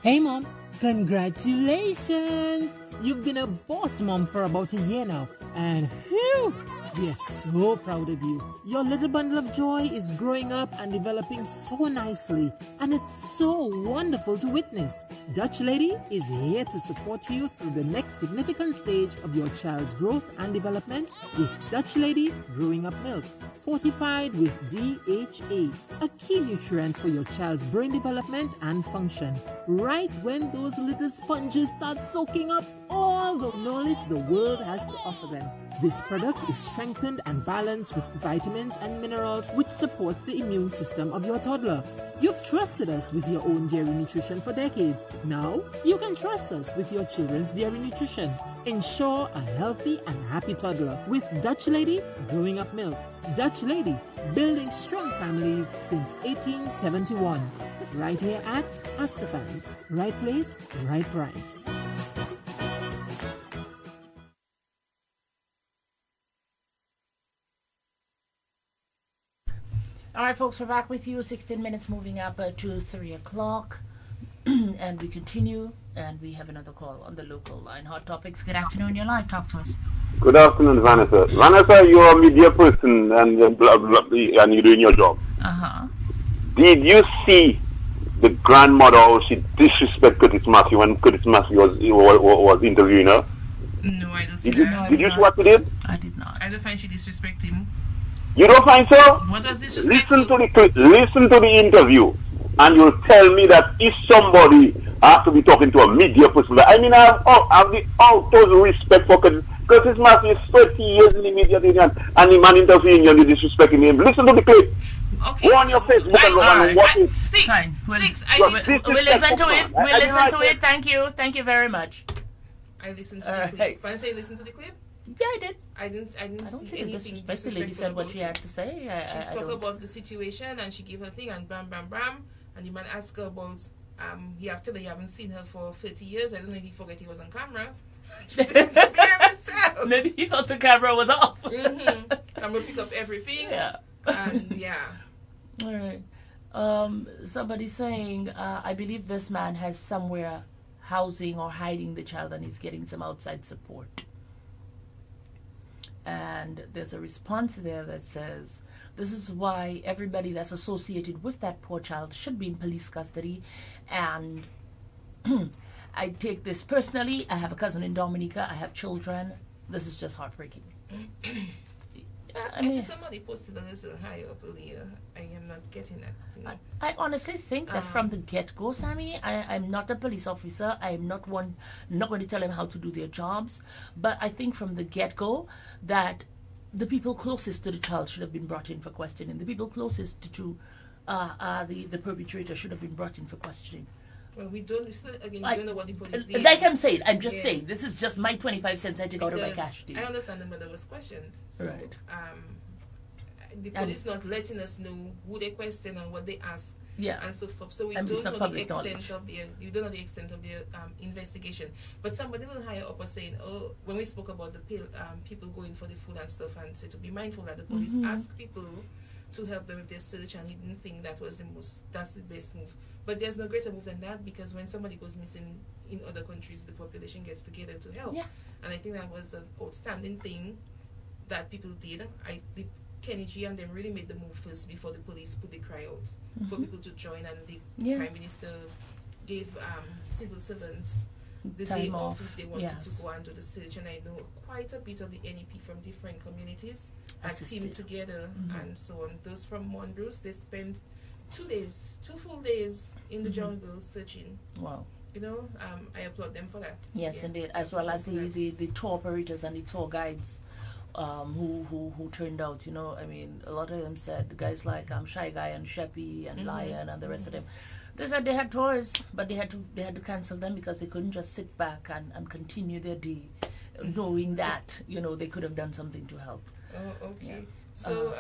Hey mom, congratulations! You've been a boss mom for about a year now, and whew, we are so proud of you. Your little bundle of joy is growing up and developing so nicely, and it's so wonderful to witness. Dutch Lady is here to support you through the next significant stage of your child's growth and development with Dutch Lady Growing Up Milk, fortified with DHA, a key nutrient for your child's brain development and function. Right when those little sponges start soaking up all the knowledge the world has to offer them. This product is strengthened and balanced with vitamins and minerals which supports the immune system of your toddler. You've trusted us with your own dairy nutrition for decades. Now, you can trust us with your children's dairy nutrition. Ensure a healthy and happy toddler with Dutch Lady Growing Up Milk. Dutch Lady, building strong families since 1871. Right here at Astafans. Right place, right price. All right, folks, we're back with you. 16 minutes moving up to 3 o'clock. And we continue, and we have another call on the local line. Hot Topics. Good afternoon. You're live. Talk to us. Good afternoon, Vanessa. Vanessa, you're a media person and and you're doing your job. Uh-huh. Did you see the grandmother how she disrespected Curtis Matthew when Curtis Matthew was interviewing her? No, I don't see Did you see what she did? I did not. I don't find she disrespect him. You don't find so? What was disrespectful? Listen to the interview, and you'll tell me that if somebody has to be talking to a media person, I mean, I have the utmost respect for Curtis Matthew is 30 years in the media, and the man interviewing you and you disrespecting him. Listen to the clip. Okay. Go on your Facebook and watch it. Fine. We'll listen to it. We'll listen to it. Thank you. Thank you very much. I listened to the clip. Fancy, you listened to the clip? Yeah, I did. I didn't see anything disrespectful. The lady said what she had to say. She talked about the situation and she gave her thing and bam, bam, bam. And the man asked her about, he after that you haven't seen her for 30 years. I don't know if he forgot he was on camera. She didn't believe herself. Maybe he thought the camera was off. Camera pick up everything. Yeah. And yeah. All right. Somebody saying, I believe this man has somewhere housing or hiding the child and he's getting some outside support. And there's a response there that says, this is why everybody that's associated with that poor child should be in police custody. And I take this personally. I have a cousin in Dominica. I have children. This is just heartbreaking. I mean, somebody posted a little higher up earlier. I am not getting that. I honestly think that from the get-go, Sammy, I'm not a police officer. I'm not going to tell them how to do their jobs. But I think from the get-go that the people closest to the child should have been brought in for questioning. The people closest to the perpetrator should have been brought in for questioning. Well, we don't know what the police did. Like I'm saying, I'm just saying, this is just my 25 cents I take out of my cash. I understand the mother was questioned. So, right. The police not letting us know who they question and what they ask. Yeah. And so forth. So we don't know the extent of the investigation. But somebody will higher up was saying, when we spoke about the people going for the food and stuff, and say to be mindful that the police ask people to help them with their search, and he didn't think that's the best move. But there's no greater move than that, because when somebody goes missing in other countries, the population gets together to help. Yes. And I think that was an outstanding thing that people did. Kenny G and them really made the move first before the police put the cry out for people to join, and the Prime Minister gave civil servants the day off if they wanted to go and do the search. And I know quite a bit of the NEP from different communities had teamed together and so on. Those from Monbrose, they spent 2 full days in the jungle searching. Wow. You know, I applaud them for that. Yes, indeed. As well as the tour operators and the tour guides who turned out, you know. I mean, a lot of them said, guys like Shy Guy and Sheppy and Lion and the rest of them, they said they had tours, but they had to cancel them because they couldn't just sit back and continue their day knowing that, you know, they could have done something to help. Oh, okay. So,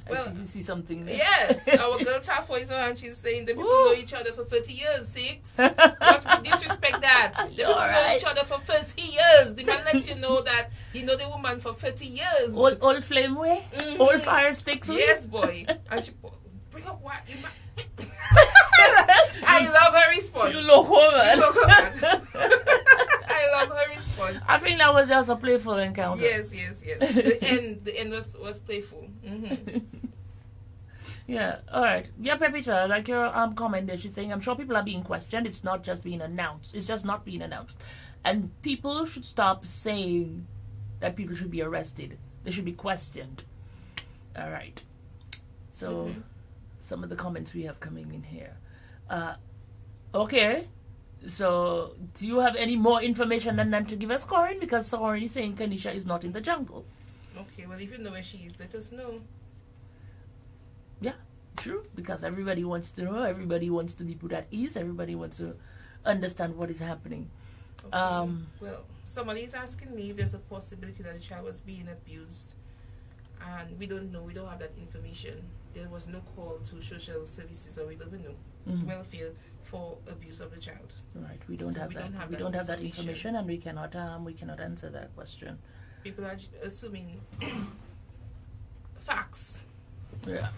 well, I see something there. Yes, our girl Tafo is on, and she's saying the people know each other for 30 years, Six. What we disrespect that? The people know each other for 30 years. The man lets you know that you know the woman for 30 years. Old flame way? Old fire sticks way? Yes, boy. And she bring up what? I love her response. You look woman. I love her response. I think that was just a playful encounter. Yes. The end was playful. Yeah, all right. Yeah, Pepita, like your comment there, she's saying, I'm sure people are being questioned. It's not just being announced. It's just not being announced. And people should stop saying that people should be arrested. They should be questioned. All right. So, some of the comments we have coming in here. Okay. So, do you have any more information than that to give us, Corin? Because Corin is saying Kanisha is not in the jungle. Okay, well, if you know where she is, let us know. Yeah, true. Because everybody wants to know. Everybody wants to be put at ease. Everybody wants to understand what is happening. Okay. Well, somebody is asking me if there's a possibility that the child was being abused. And we don't know. We don't have that information. There was no call to social services, or we don't even know welfare for abuse of the child. Right. We don't have that information, and we cannot answer that question. People are assuming facts. Yeah.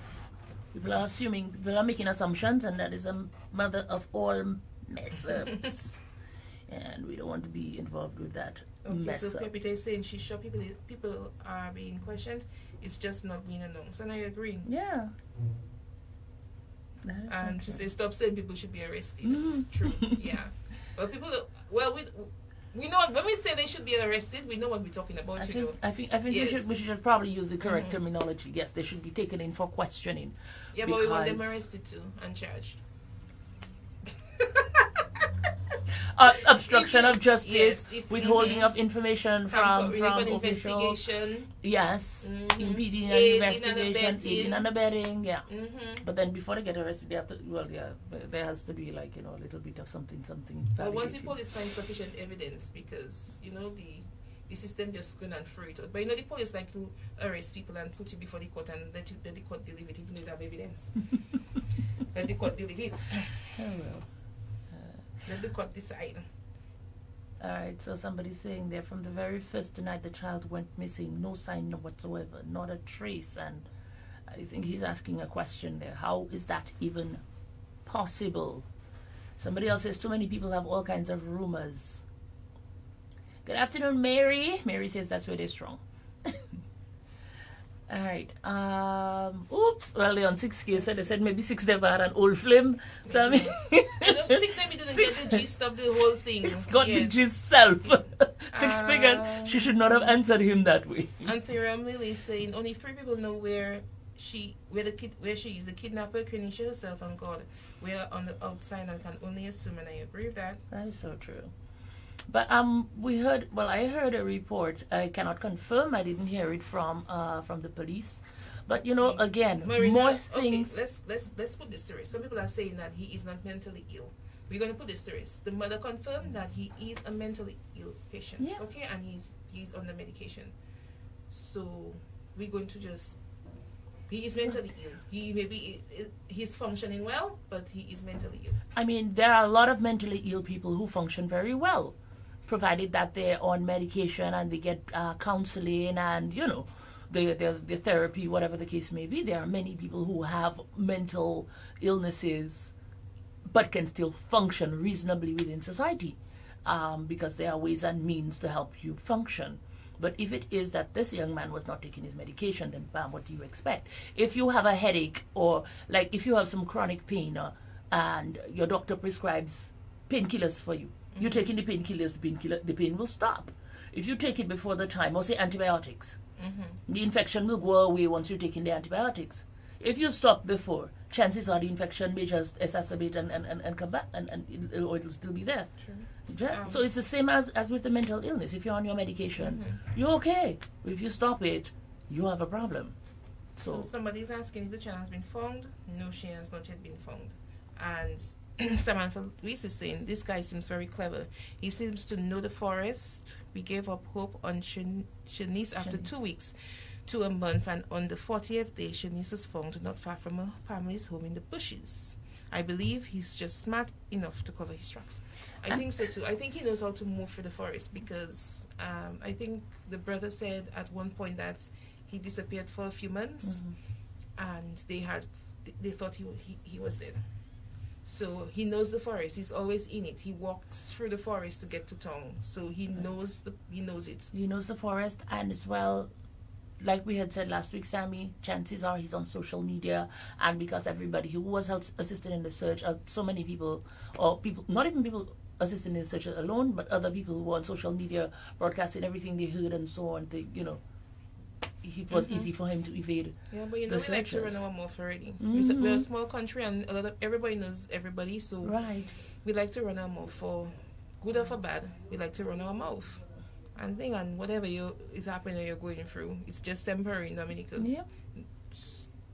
People are making assumptions, and that is a mother of all mess ups. And we don't want to be involved with that mess so Pepita is saying she's sure people are being questioned. It's just not being announced, and I agree. Yeah. And she says stop saying people should be arrested. True. Yeah. But people, we know when we say they should be arrested, we know what we're talking about. I think yes. we should probably use the correct terminology. Yes, they should be taken in for questioning. Yeah, but we want them arrested too and charged. Obstruction of justice, withholding of information from officials. Yes, impeding an investigation, aiding and abetting. Yeah. But then before they get arrested, they have to. Well, yeah, there has to be like a little bit of something. But once the police find sufficient evidence, because the system just going and throw it out. But the police like to arrest people and put you before the court and let the court deal with it, even though you have evidence. Let the court deal with it. Oh well. Let the court decide. All right, so somebody's saying there from the very first night the child went missing, no sign whatsoever, not a trace. And I think he's asking a question there. How is that even possible? Somebody else says too many people have all kinds of rumors. Good afternoon, Mary. Mary says that's where they're strong. All right. Oops. Well, on 6K said they said maybe 6 never had an old flame. So I mean, 6 maybe didn't get the gist of the whole thing. It's got the gist self. 6 figured she should not have answered him that way. And Thera Millie is saying only 3 people know where she is. The kidnapper, Kanisha herself, and God. We are on the outside and can only assume, and I agree with that. That is so true. But I heard a report. I cannot confirm. I didn't hear it from the police. But again, Marina, more things. Okay, let's put this to rest. Some people are saying that he is not mentally ill. We're going to put this to rest. The mother confirmed that he is a mentally ill patient. Yeah. Okay, and he's on the medication. So we're going to just. He is mentally ill. He's functioning well, but he is mentally ill. I mean, there are a lot of mentally ill people who function very well, provided that they're on medication and they get counseling and their therapy, whatever the case may be. There are many people who have mental illnesses but can still function reasonably within society, because there are ways and means to help you function. But if it is that this young man was not taking his medication, then bam, what do you expect? If you have a headache, or like if you have some chronic pain, and your doctor prescribes painkillers for you, you're taking the painkillers, the pain will stop. If you take it before the time, or say antibiotics, the infection will go away once you're taking the antibiotics. If you stop before, chances are the infection may just exacerbate and come back, and it'll still be there. Sure. So it's the same as with the mental illness. If you're on your medication, you're okay. If you stop it, you have a problem. So somebody's asking if the child has been found. No, she has not yet been found. And Samantha Luis is saying, this guy seems very clever. He seems to know the forest. We gave up hope on Shanice after 2 weeks to a month, and on the 40th day, Shanice was found not far from her family's home in the bushes. I believe he's just smart enough to cover his tracks. I think so too. I think he knows how to move through the forest, because I think the brother said at one point that he disappeared for a few months, and they thought he was dead. So he knows the forest. He's always in it. He walks through the forest to get to town. So he knows it. He knows the forest, and as well, like we had said last week, Sammy, chances are he's on social media, and because everybody who was assisting in the search, so many people, or people, not even people assisting in the search alone, but other people who were on social media broadcasting everything they heard and so on. It was easy for him to evade. Yeah, but we searchers. like to run our mouth already. We're a small country, and everybody knows everybody, so we like to run our mouth, for good or for bad. We like to run our mouth. And whatever is happening or you're going through, it's just temporary in Dominica. Yeah.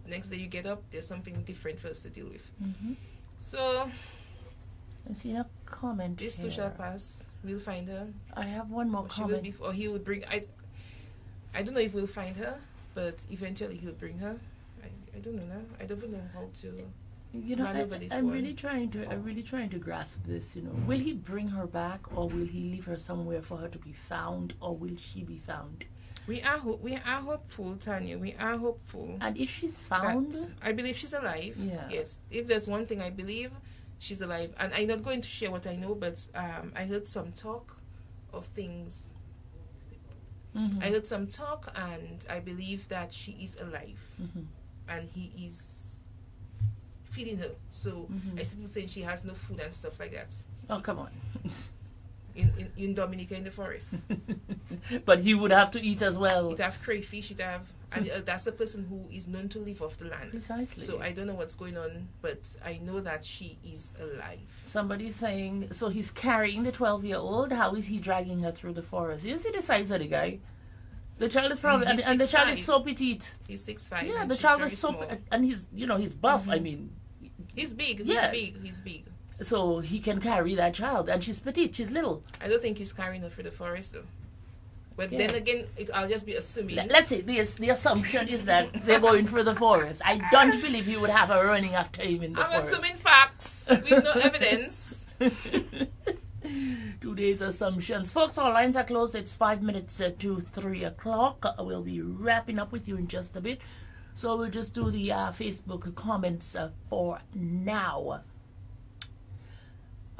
Next day you get up, there's something different for us to deal with. So I'm seeing a comment. This too shall pass. We'll find her. I have one more comment. Or he would bring. I don't know if we'll find her, but eventually he'll bring her. I don't know now. I don't know how to maneuver this I'm one. really trying to grasp this. Will he bring her back, or will he leave her somewhere for her to be found, or will she be found? We are hopeful, Tanya. We are hopeful. And if she's found, I believe she's alive. Yeah. Yes. If there's one thing I believe, she's alive. And I'm not going to share what I know, but I heard some talk of things. I heard some talk, and I believe that she is alive, and he is feeding her. So I see people saying she has no food and stuff like that. Oh, come on. in Dominica, in the forest. But he would have to eat as well. He'd have crayfish, he'd have, and that's the person who is known to live off the land. Precisely. So I don't know what's going on, but I know that she is alive. Somebody's saying, so he's carrying the 12-year-old. How is he dragging her through the forest? You see the size of the guy? The child is probably, and the child is so petite. He's 6'5". Yeah, the child is so, and he's buff. I mean, he's big. Yes. He's big. So he can carry that child, and she's petite. She's little. I don't think he's carrying her through the forest, though. But then again, I'll just be assuming. Let's say the assumption is that they're going through the forest. I don't believe he would have her running after him in the forest. I'm assuming facts with no evidence. Today's assumptions. Folks, our lines are closed. It's 5 minutes to 3 o'clock. We'll be wrapping up with you in just a bit. So we'll just do the Facebook comments for now.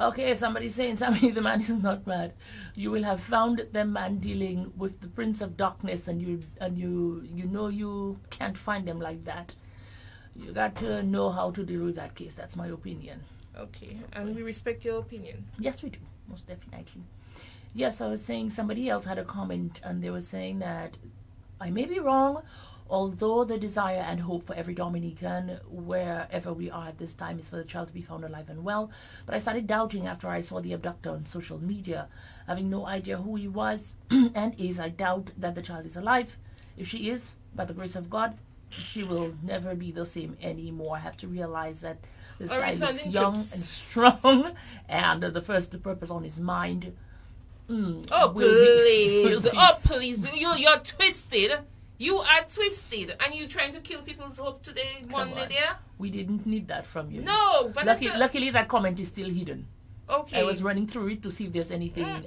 Okay, somebody's saying, Sammy, the man is not mad. You will have found the man dealing with the Prince of Darkness, and you know you can't find them like that. You got to know how to deal with that case. That's my opinion. Okay, and we respect your opinion. Yes, we do, most definitely. Yes, I was saying somebody else had a comment, and they were saying that I may be wrong, although the desire and hope for every Dominican, wherever we are at this time, is for the child to be found alive and well. But I started doubting after I saw the abductor on social media. Having no idea who he was and is, I doubt that the child is alive. If she is, by the grace of God, she will never be the same anymore. I have to realize that this guy looks young and strong, and the purpose on his mind. Please. You're twisted. You are twisted, and you're trying to kill people's hope today, Monday there? We didn't need that from you. No, Vanessa. Luckily, that comment is still hidden. Okay. I was running through it to see if there's anything.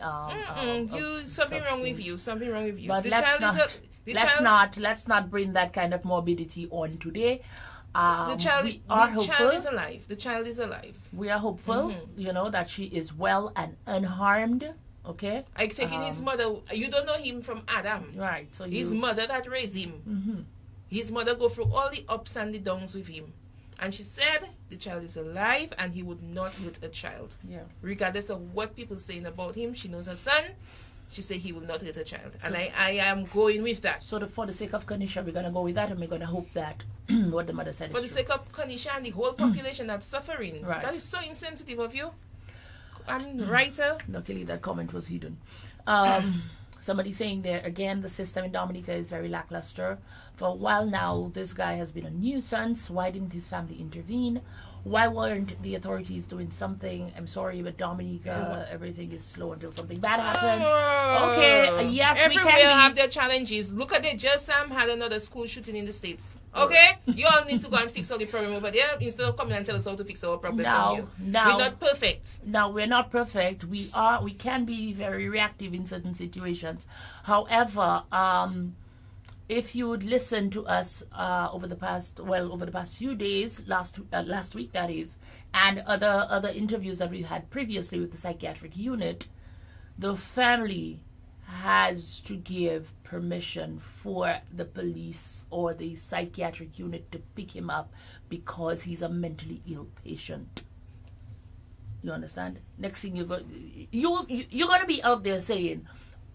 Something wrong with you. Something wrong with you. But Let's not bring that kind of morbidity on today. The child is alive. The child is alive. We are hopeful, that she is well and unharmed. Okay. I take in his mother. You don't know him from Adam, right? So his mother that raised him. His mother go through all the ups and the downs with him, and she said the child is alive and he would not hurt a child. Yeah. Regardless of what people saying about him, she knows her son. She said he will not hurt a child, and I am going with that. So for the sake of Kanisha, we're gonna go with that, and we're gonna hope that what the mother said for is the true. sake of Kanisha and the whole population that's suffering. Right. That is so insensitive of you. Writer. Luckily, that comment was hidden. Somebody saying there again, the system in Dominica is very lackluster. For a while now, this guy has been a nuisance. Why didn't his family intervene? Why weren't the authorities doing something? I'm sorry, but Dominica, everything is slow until something bad happens. Okay, yes, everywhere we can have their challenges. Look at it. Just had another school shooting in the States. Okay, you all need to go and fix all the problem over there instead of coming and tell us how to fix our problem. Now, we're not perfect. No, we're not perfect. We can be very reactive in certain situations. However, if you would listen to us over the past few days, last week that is, and other interviews that we had previously with the psychiatric unit, the family has to give permission for the police or the psychiatric unit to pick him up because he's a mentally ill patient. You understand? Next thing you're going to be out there saying,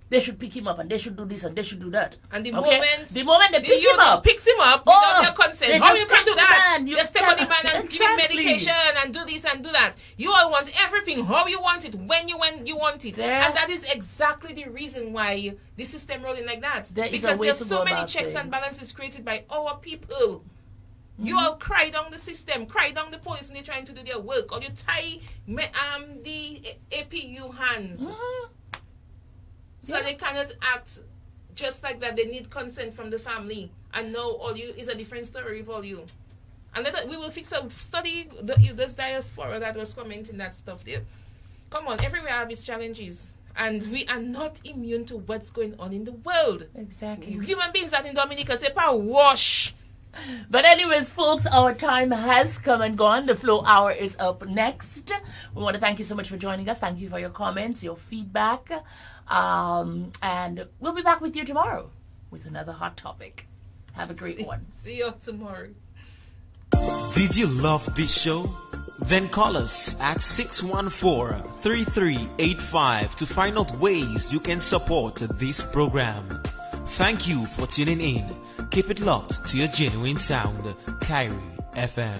they should pick him up and they should do this and they should do that. And the moment they pick him up, picks him up without your consent. How you can do that? You just take on the man and give him medication and do this and do that. You all want everything how you want it, when you want it. And that is exactly the reason why the system rolling like that. Because there's so many checks and balances created by our people. You all cry down the system, cry down the police when they're trying to do their work, or you tie the APU hands. So they cannot act just like that. They need consent from the family. And now all you is a different story with all you. And we will fix a study, this diaspora that was commenting that stuff there. Come on, everywhere have its challenges. And we are not immune to what's going on in the world. Exactly. Human beings that in Dominica say, wash. But anyways, folks, our time has come and gone. The Flow Hour is up next. We want to thank you so much for joining us. Thank you for your comments, your feedback. And we'll be back with you tomorrow with another hot topic. Have a great one. See you tomorrow. Did you love this show? Then call us at 614-3385 to find out ways you can support this program. Thank you for tuning in. Keep it locked to your genuine sound, Kyrie FM.